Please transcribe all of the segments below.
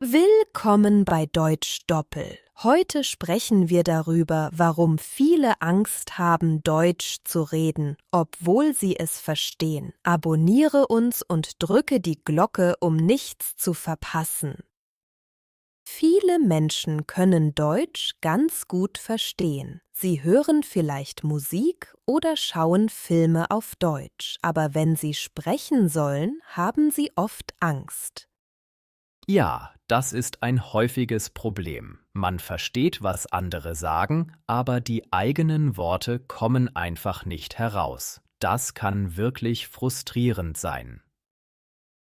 Willkommen bei Deutsch Doppel. Heute sprechen wir darüber, warum viele Angst haben, Deutsch zu reden, obwohl sie es verstehen. Abonniere uns und drücke die Glocke, um nichts zu verpassen. Viele Menschen können Deutsch ganz gut verstehen. Sie hören vielleicht Musik oder schauen Filme auf Deutsch, aber wenn sie sprechen sollen, haben sie oft Angst. Ja, das ist ein häufiges Problem. Man versteht, was andere sagen, aber die eigenen Worte kommen einfach nicht heraus. Das kann wirklich frustrierend sein.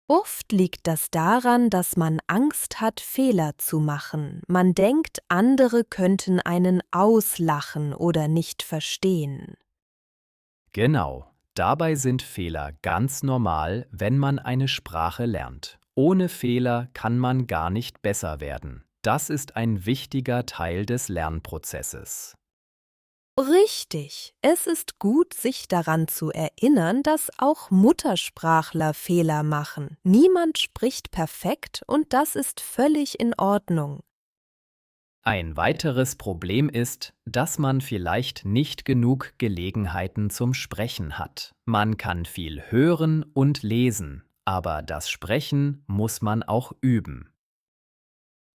Oft liegt das daran, dass man Angst hat, Fehler zu machen. Man denkt, andere könnten einen auslachen oder nicht verstehen. Genau, dabei sind Fehler ganz normal, wenn man eine Sprache lernt. Ohne Fehler kann man gar nicht besser werden. Das ist ein wichtiger Teil des Lernprozesses. Richtig, es ist gut, sich daran zu erinnern, dass auch Muttersprachler Fehler machen. Niemand spricht perfekt und das ist völlig in Ordnung. Ein weiteres Problem ist, dass man vielleicht nicht genug Gelegenheiten zum Sprechen hat. Man kann viel hören und lesen, aber das Sprechen muss man auch üben.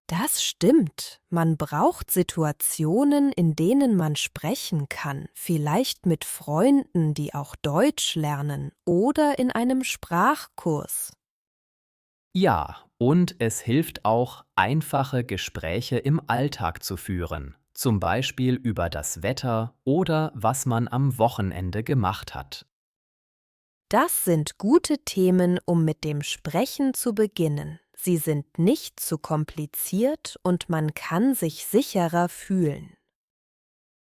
Das stimmt. Man braucht Situationen, in denen man sprechen kann, vielleicht mit Freunden, die auch Deutsch lernen, oder in einem Sprachkurs. Ja, und es hilft auch, einfache Gespräche im Alltag zu führen, zum Beispiel über das Wetter oder was man am Wochenende gemacht hat. Das sind gute Themen, um mit dem Sprechen zu beginnen. Sie sind nicht zu kompliziert und man kann sich sicherer fühlen.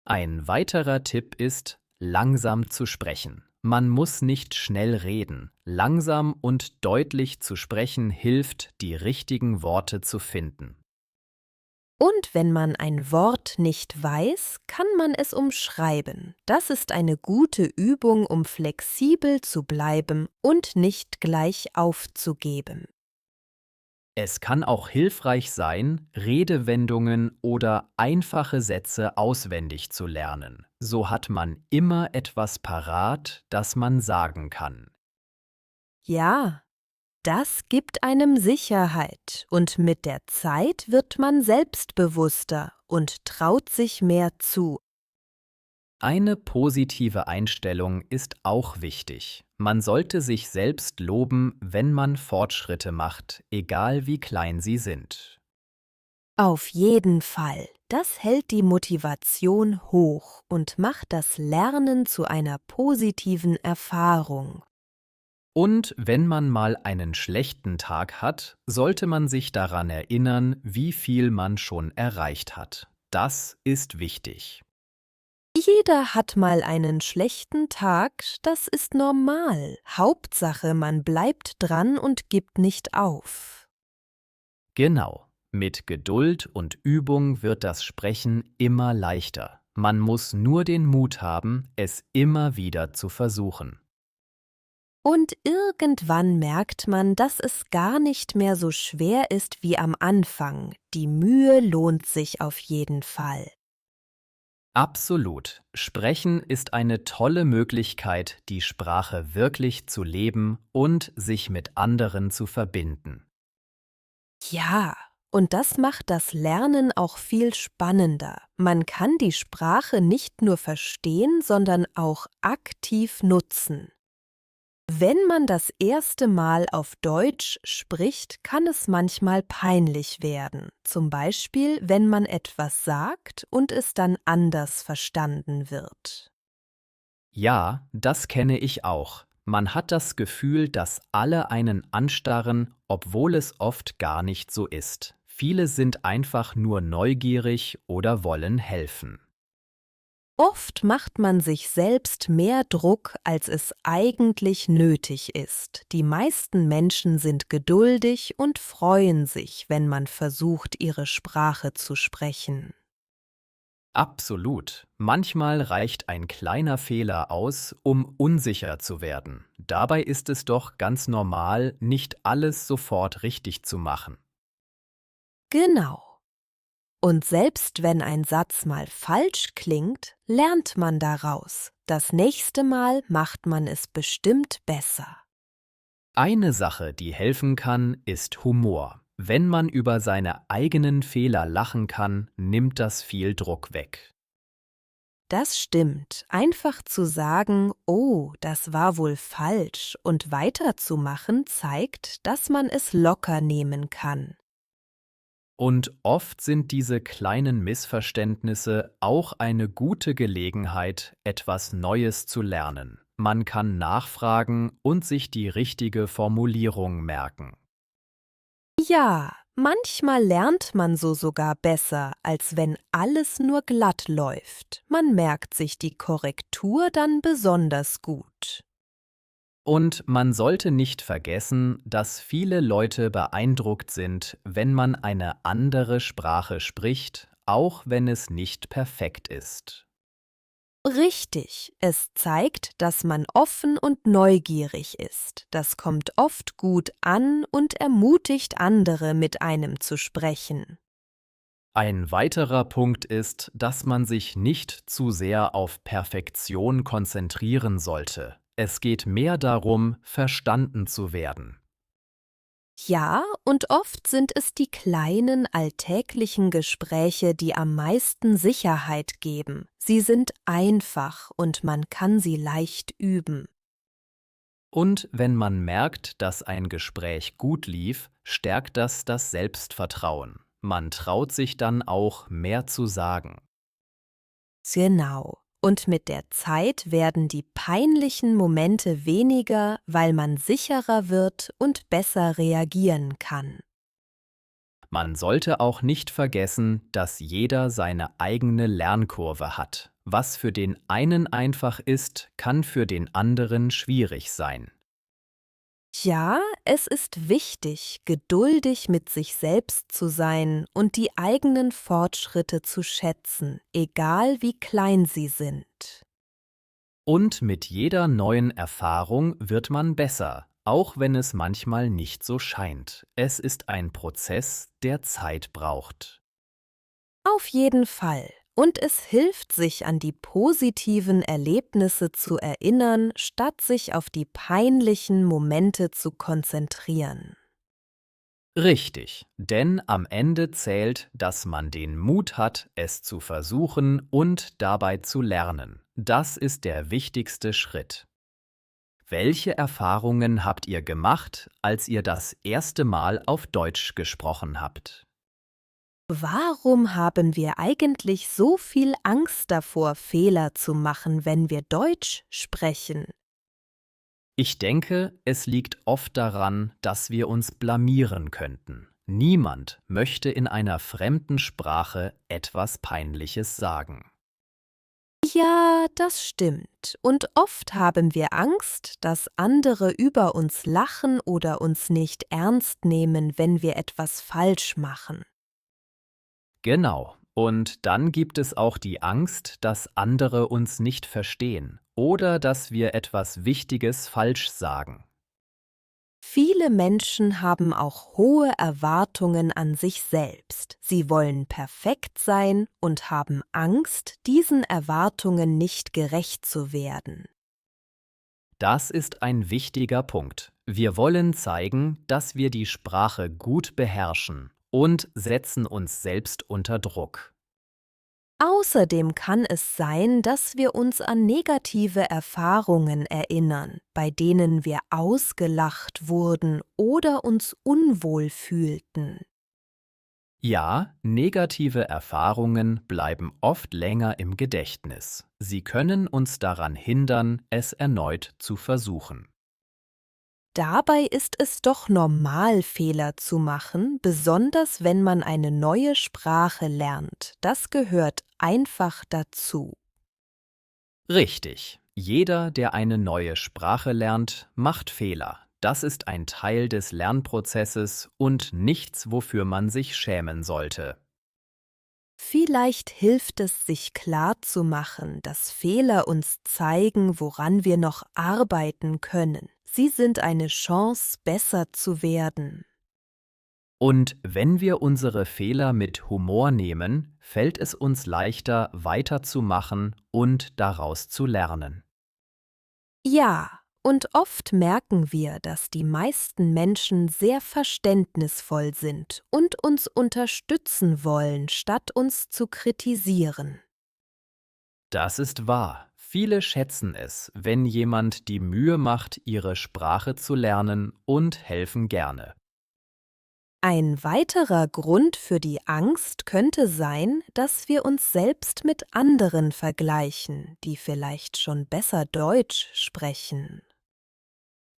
Ein weiterer Tipp ist, langsam zu sprechen. Man muss nicht schnell reden. Langsam und deutlich zu sprechen hilft, die richtigen Worte zu finden. Und wenn man ein Wort nicht weiß, kann man es umschreiben. Das ist eine gute Übung, um flexibel zu bleiben und nicht gleich aufzugeben. Es kann auch hilfreich sein, Redewendungen oder einfache Sätze auswendig zu lernen. So hat man immer etwas parat, das man sagen kann. Ja, das gibt einem Sicherheit und mit der Zeit wird man selbstbewusster und traut sich mehr zu. Eine positive Einstellung ist auch wichtig. Man sollte sich selbst loben, wenn man Fortschritte macht, egal wie klein sie sind. Auf jeden Fall. Das hält die Motivation hoch und macht das Lernen zu einer positiven Erfahrung. Und wenn man mal einen schlechten Tag hat, sollte man sich daran erinnern, wie viel man schon erreicht hat. Das ist wichtig. Jeder hat mal einen schlechten Tag, das ist normal. Hauptsache, man bleibt dran und gibt nicht auf. Genau. Mit Geduld und Übung wird das Sprechen immer leichter. Man muss nur den Mut haben, es immer wieder zu versuchen. Und irgendwann merkt man, dass es gar nicht mehr so schwer ist wie am Anfang. Die Mühe lohnt sich auf jeden Fall. Absolut. Sprechen ist eine tolle Möglichkeit, die Sprache wirklich zu leben und sich mit anderen zu verbinden. Ja, und das macht das Lernen auch viel spannender. Man kann die Sprache nicht nur verstehen, sondern auch aktiv nutzen. Wenn man das erste Mal auf Deutsch spricht, kann es manchmal peinlich werden. Zum Beispiel, wenn man etwas sagt und es dann anders verstanden wird. Ja, das kenne ich auch. Man hat das Gefühl, dass alle einen anstarren, obwohl es oft gar nicht so ist. Viele sind einfach nur neugierig oder wollen helfen. Oft macht man sich selbst mehr Druck, als es eigentlich nötig ist. Die meisten Menschen sind geduldig und freuen sich, wenn man versucht, ihre Sprache zu sprechen. Absolut. Manchmal reicht ein kleiner Fehler aus, um unsicher zu werden. Dabei ist es doch ganz normal, nicht alles sofort richtig zu machen. Genau. Und selbst wenn ein Satz mal falsch klingt, lernt man daraus. Das nächste Mal macht man es bestimmt besser. Eine Sache, die helfen kann, ist Humor. Wenn man über seine eigenen Fehler lachen kann, nimmt das viel Druck weg. Das stimmt. Einfach zu sagen, oh, das war wohl falsch und weiterzumachen zeigt, dass man es locker nehmen kann. Und oft sind diese kleinen Missverständnisse auch eine gute Gelegenheit, etwas Neues zu lernen. Man kann nachfragen und sich die richtige Formulierung merken. Ja, manchmal lernt man so sogar besser, als wenn alles nur glatt läuft. Man merkt sich die Korrektur dann besonders gut. Und man sollte nicht vergessen, dass viele Leute beeindruckt sind, wenn man eine andere Sprache spricht, auch wenn es nicht perfekt ist. Richtig, es zeigt, dass man offen und neugierig ist. Das kommt oft gut an und ermutigt andere, mit einem zu sprechen. Ein weiterer Punkt ist, dass man sich nicht zu sehr auf Perfektion konzentrieren sollte. Es geht mehr darum, verstanden zu werden. Ja, und oft sind es die kleinen alltäglichen Gespräche, die am meisten Sicherheit geben. Sie sind einfach und man kann sie leicht üben. Und wenn man merkt, dass ein Gespräch gut lief, stärkt das Selbstvertrauen. Man traut sich dann auch mehr zu sagen. Genau. Und mit der Zeit werden die peinlichen Momente weniger, weil man sicherer wird und besser reagieren kann. Man sollte auch nicht vergessen, dass jeder seine eigene Lernkurve hat. Was für den einen einfach ist, kann für den anderen schwierig sein. Ja, es ist wichtig, geduldig mit sich selbst zu sein und die eigenen Fortschritte zu schätzen, egal wie klein sie sind. Und mit jeder neuen Erfahrung wird man besser, auch wenn es manchmal nicht so scheint. Es ist ein Prozess, der Zeit braucht. Auf jeden Fall. Und es hilft, sich an die positiven Erlebnisse zu erinnern, statt sich auf die peinlichen Momente zu konzentrieren. Richtig, denn am Ende zählt, dass man den Mut hat, es zu versuchen und dabei zu lernen. Das ist der wichtigste Schritt. Welche Erfahrungen habt ihr gemacht, als ihr das erste Mal auf Deutsch gesprochen habt? Warum haben wir eigentlich so viel Angst davor, Fehler zu machen, wenn wir Deutsch sprechen? Ich denke, es liegt oft daran, dass wir uns blamieren könnten. Niemand möchte in einer fremden Sprache etwas Peinliches sagen. Ja, das stimmt. Und oft haben wir Angst, dass andere über uns lachen oder uns nicht ernst nehmen, wenn wir etwas falsch machen. Genau. Und dann gibt es auch die Angst, dass andere uns nicht verstehen oder dass wir etwas Wichtiges falsch sagen. Viele Menschen haben auch hohe Erwartungen an sich selbst. Sie wollen perfekt sein und haben Angst, diesen Erwartungen nicht gerecht zu werden. Das ist ein wichtiger Punkt. Wir wollen zeigen, dass wir die Sprache gut beherrschen und setzen uns selbst unter Druck. Außerdem kann es sein, dass wir uns an negative Erfahrungen erinnern, bei denen wir ausgelacht wurden oder uns unwohl fühlten. Ja, negative Erfahrungen bleiben oft länger im Gedächtnis. Sie können uns daran hindern, es erneut zu versuchen. Dabei ist es doch normal, Fehler zu machen, besonders wenn man eine neue Sprache lernt. Das gehört einfach dazu. Richtig. Jeder, der eine neue Sprache lernt, macht Fehler. Das ist ein Teil des Lernprozesses und nichts, wofür man sich schämen sollte. Vielleicht hilft es, sich klarzumachen, dass Fehler uns zeigen, woran wir noch arbeiten können. Sie sind eine Chance, besser zu werden. Und wenn wir unsere Fehler mit Humor nehmen, fällt es uns leichter, weiterzumachen und daraus zu lernen. Ja, und oft merken wir, dass die meisten Menschen sehr verständnisvoll sind und uns unterstützen wollen, statt uns zu kritisieren. Das ist wahr. Viele schätzen es, wenn jemand die Mühe macht, ihre Sprache zu lernen und helfen gerne. Ein weiterer Grund für die Angst könnte sein, dass wir uns selbst mit anderen vergleichen, die vielleicht schon besser Deutsch sprechen.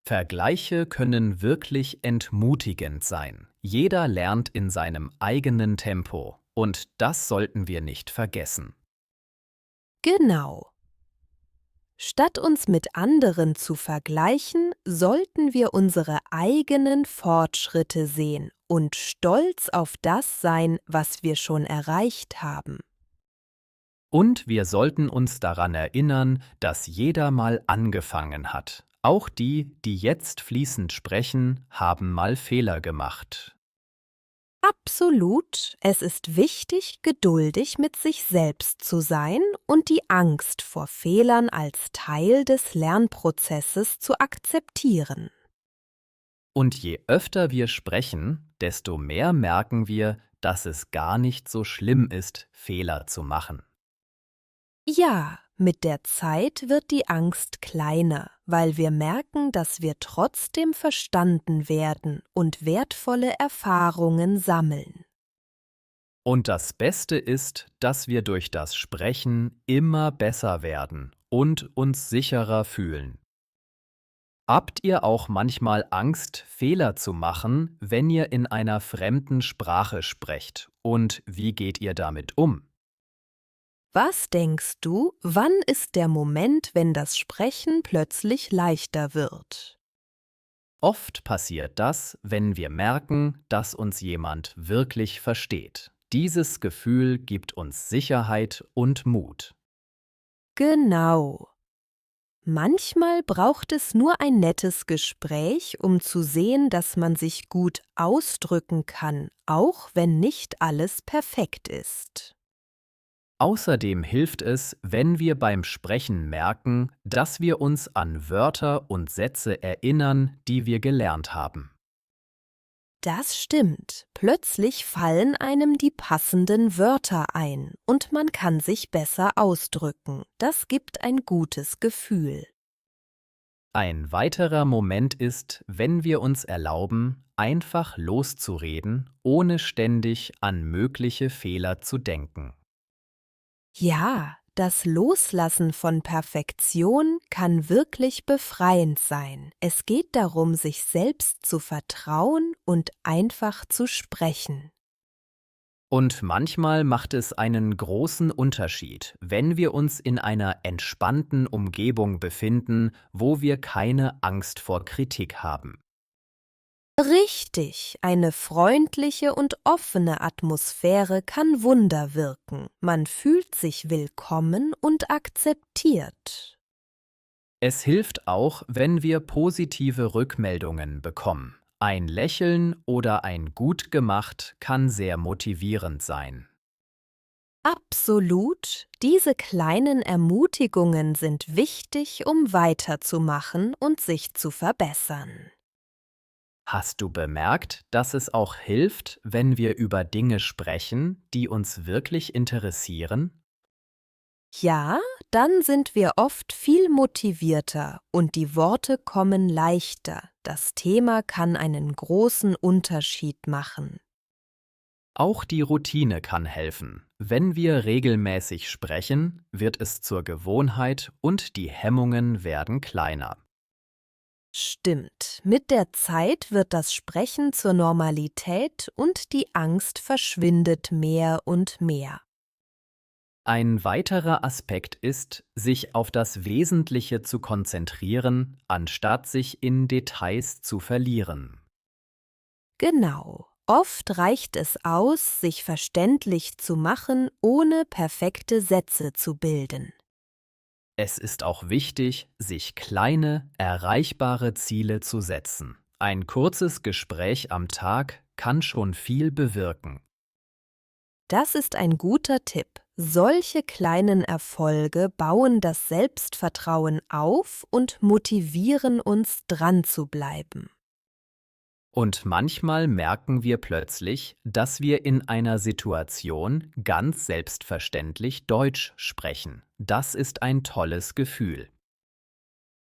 Vergleiche können wirklich entmutigend sein. Jeder lernt in seinem eigenen Tempo und das sollten wir nicht vergessen. Genau. Statt uns mit anderen zu vergleichen, sollten wir unsere eigenen Fortschritte sehen und stolz auf das sein, was wir schon erreicht haben. Und wir sollten uns daran erinnern, dass jeder mal angefangen hat. Auch die, die jetzt fließend sprechen, haben mal Fehler gemacht. Absolut, es ist wichtig, geduldig mit sich selbst zu sein und die Angst vor Fehlern als Teil des Lernprozesses zu akzeptieren. Und je öfter wir sprechen, desto mehr merken wir, dass es gar nicht so schlimm ist, Fehler zu machen. Ja, mit der Zeit wird die Angst kleiner, weil wir merken, dass wir trotzdem verstanden werden und wertvolle Erfahrungen sammeln. Und das Beste ist, dass wir durch das Sprechen immer besser werden und uns sicherer fühlen. Habt ihr auch manchmal Angst, Fehler zu machen, wenn ihr in einer fremden Sprache sprecht? Und wie geht ihr damit um? Was denkst du, wann ist der Moment, wenn das Sprechen plötzlich leichter wird? Oft passiert das, wenn wir merken, dass uns jemand wirklich versteht. Dieses Gefühl gibt uns Sicherheit und Mut. Genau. Manchmal braucht es nur ein nettes Gespräch, um zu sehen, dass man sich gut ausdrücken kann, auch wenn nicht alles perfekt ist. Außerdem hilft es, wenn wir beim Sprechen merken, dass wir uns an Wörter und Sätze erinnern, die wir gelernt haben. Das stimmt. Plötzlich fallen einem die passenden Wörter ein und man kann sich besser ausdrücken. Das gibt ein gutes Gefühl. Ein weiterer Moment ist, wenn wir uns erlauben, einfach loszureden, ohne ständig an mögliche Fehler zu denken. Ja, das Loslassen von Perfektion kann wirklich befreiend sein. Es geht darum, sich selbst zu vertrauen und einfach zu sprechen. Und manchmal macht es einen großen Unterschied, wenn wir uns in einer entspannten Umgebung befinden, wo wir keine Angst vor Kritik haben. Richtig, eine freundliche und offene Atmosphäre kann Wunder wirken. Man fühlt sich willkommen und akzeptiert. Es hilft auch, wenn wir positive Rückmeldungen bekommen. Ein Lächeln oder ein Gut gemacht kann sehr motivierend sein. Absolut, diese kleinen Ermutigungen sind wichtig, um weiterzumachen und sich zu verbessern. Hast du bemerkt, dass es auch hilft, wenn wir über Dinge sprechen, die uns wirklich interessieren? Ja, dann sind wir oft viel motivierter und die Worte kommen leichter. Das Thema kann einen großen Unterschied machen. Auch die Routine kann helfen. Wenn wir regelmäßig sprechen, wird es zur Gewohnheit und die Hemmungen werden kleiner. Stimmt, mit der Zeit wird das Sprechen zur Normalität und die Angst verschwindet mehr und mehr. Ein weiterer Aspekt ist, sich auf das Wesentliche zu konzentrieren, anstatt sich in Details zu verlieren. Genau. Oft reicht es aus, sich verständlich zu machen, ohne perfekte Sätze zu bilden. Es ist auch wichtig, sich kleine, erreichbare Ziele zu setzen. Ein kurzes Gespräch am Tag kann schon viel bewirken. Das ist ein guter Tipp. Solche kleinen Erfolge bauen das Selbstvertrauen auf und motivieren uns, dran zu bleiben. Und manchmal merken wir plötzlich, dass wir in einer Situation ganz selbstverständlich Deutsch sprechen. Das ist ein tolles Gefühl.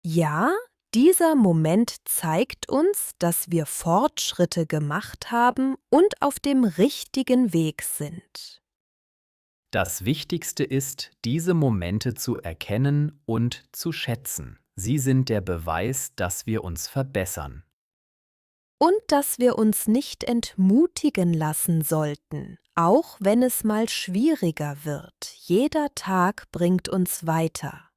Ja, dieser Moment zeigt uns, dass wir Fortschritte gemacht haben und auf dem richtigen Weg sind. Das Wichtigste ist, diese Momente zu erkennen und zu schätzen. Sie sind der Beweis, dass wir uns verbessern. Und dass wir uns nicht entmutigen lassen sollten, auch wenn es mal schwieriger wird. Jeder Tag bringt uns weiter.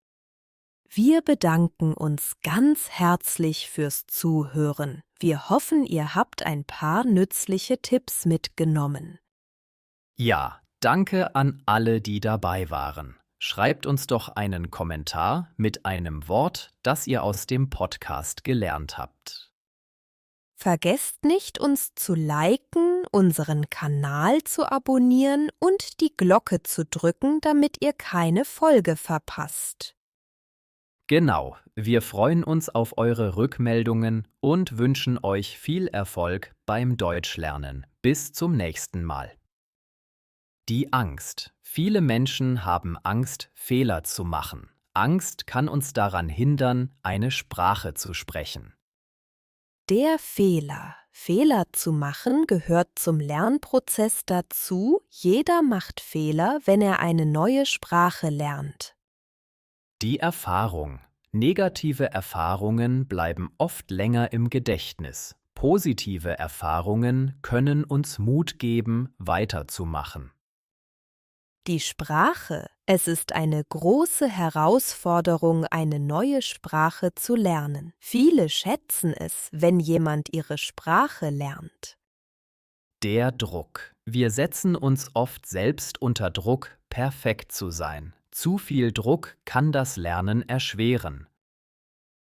Wir bedanken uns ganz herzlich fürs Zuhören. Wir hoffen, ihr habt ein paar nützliche Tipps mitgenommen. Ja, danke an alle, die dabei waren. Schreibt uns doch einen Kommentar mit einem Wort, das ihr aus dem Podcast gelernt habt. Vergesst nicht, uns zu liken, unseren Kanal zu abonnieren und die Glocke zu drücken, damit ihr keine Folge verpasst. Genau, wir freuen uns auf eure Rückmeldungen und wünschen euch viel Erfolg beim Deutschlernen. Bis zum nächsten Mal. Die Angst. Viele Menschen haben Angst, Fehler zu machen. Angst kann uns daran hindern, eine Sprache zu sprechen. Der Fehler. Fehler zu machen gehört zum Lernprozess dazu. Jeder macht Fehler, wenn er eine neue Sprache lernt. Die Erfahrung. Negative Erfahrungen bleiben oft länger im Gedächtnis. Positive Erfahrungen können uns Mut geben, weiterzumachen. Die Sprache. Es ist eine große Herausforderung, eine neue Sprache zu lernen. Viele schätzen es, wenn jemand ihre Sprache lernt. Der Druck. Wir setzen uns oft selbst unter Druck, perfekt zu sein. Zu viel Druck kann das Lernen erschweren.